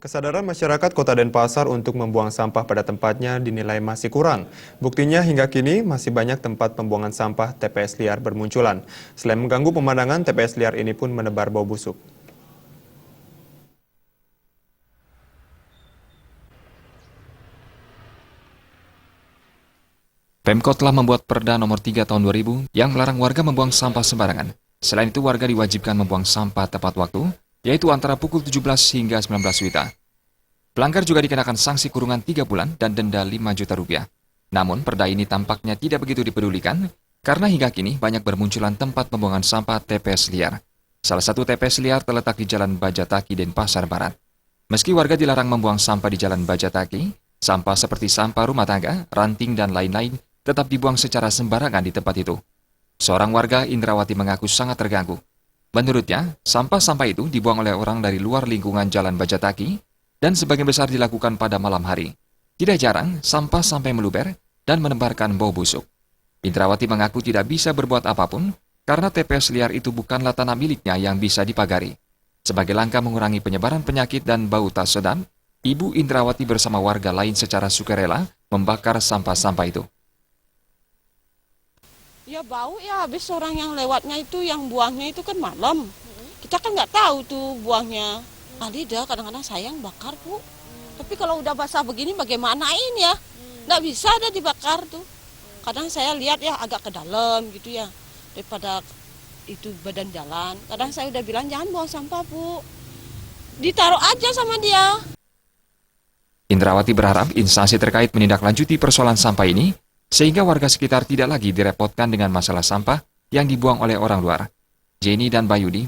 Kesadaran masyarakat Kota Denpasar untuk membuang sampah pada tempatnya dinilai masih kurang. Buktinya hingga kini masih banyak tempat pembuangan sampah TPS liar bermunculan. Selain mengganggu pemandangan, TPS liar ini pun menebar bau busuk. Pemkot telah membuat Perda Nomor 3 Tahun 2000 yang melarang warga membuang sampah sembarangan. Selain itu, warga diwajibkan membuang sampah tepat waktu, yaitu antara pukul 17 hingga 19 WITA. Pelanggar juga dikenakan sanksi kurungan 3 bulan dan denda 5 juta rupiah. Namun, perda ini tampaknya tidak begitu dipedulikan karena hingga kini banyak bermunculan tempat pembuangan sampah TPS liar. Salah satu TPS liar terletak di Jalan Bajataki, Denpasar Barat. Meski warga dilarang membuang sampah di Jalan Bajataki, sampah seperti sampah rumah tangga, ranting, dan lain-lain tetap dibuang secara sembarangan di tempat itu. Seorang warga, Indrawati, mengaku sangat terganggu. Menurutnya, sampah-sampah itu dibuang oleh orang dari luar lingkungan Jalan Bajataki dan sebagian besar dilakukan pada malam hari. Tidak jarang, sampah sampai meluber dan menebarkan bau busuk. Indrawati mengaku tidak bisa berbuat apapun karena TPS liar itu bukanlah tanah miliknya yang bisa dipagari. Sebagai langkah mengurangi penyebaran penyakit dan bau tak sedap, Ibu Indrawati bersama warga lain secara sukarela membakar sampah-sampah itu. Ya bau ya, habis orang yang lewatnya itu yang buangnya itu kan malam. Kita kan nggak tahu tuh buangnya. Kali dah kadang-kadang sayang bakar Bu. Tapi kalau udah basah begini bagaimanain ya? Nggak bisa ada dibakar tuh. Kadang saya lihat ya agak ke dalam gitu ya. Daripada itu badan jalan. Kadang saya udah bilang jangan buang sampah Bu. Ditaruh aja sama dia. Indrawati berharap instansi terkait menindaklanjuti persoalan sampah ini sehingga warga sekitar tidak lagi direpotkan dengan masalah sampah yang dibuang oleh orang luar. Jenny dan Bayudi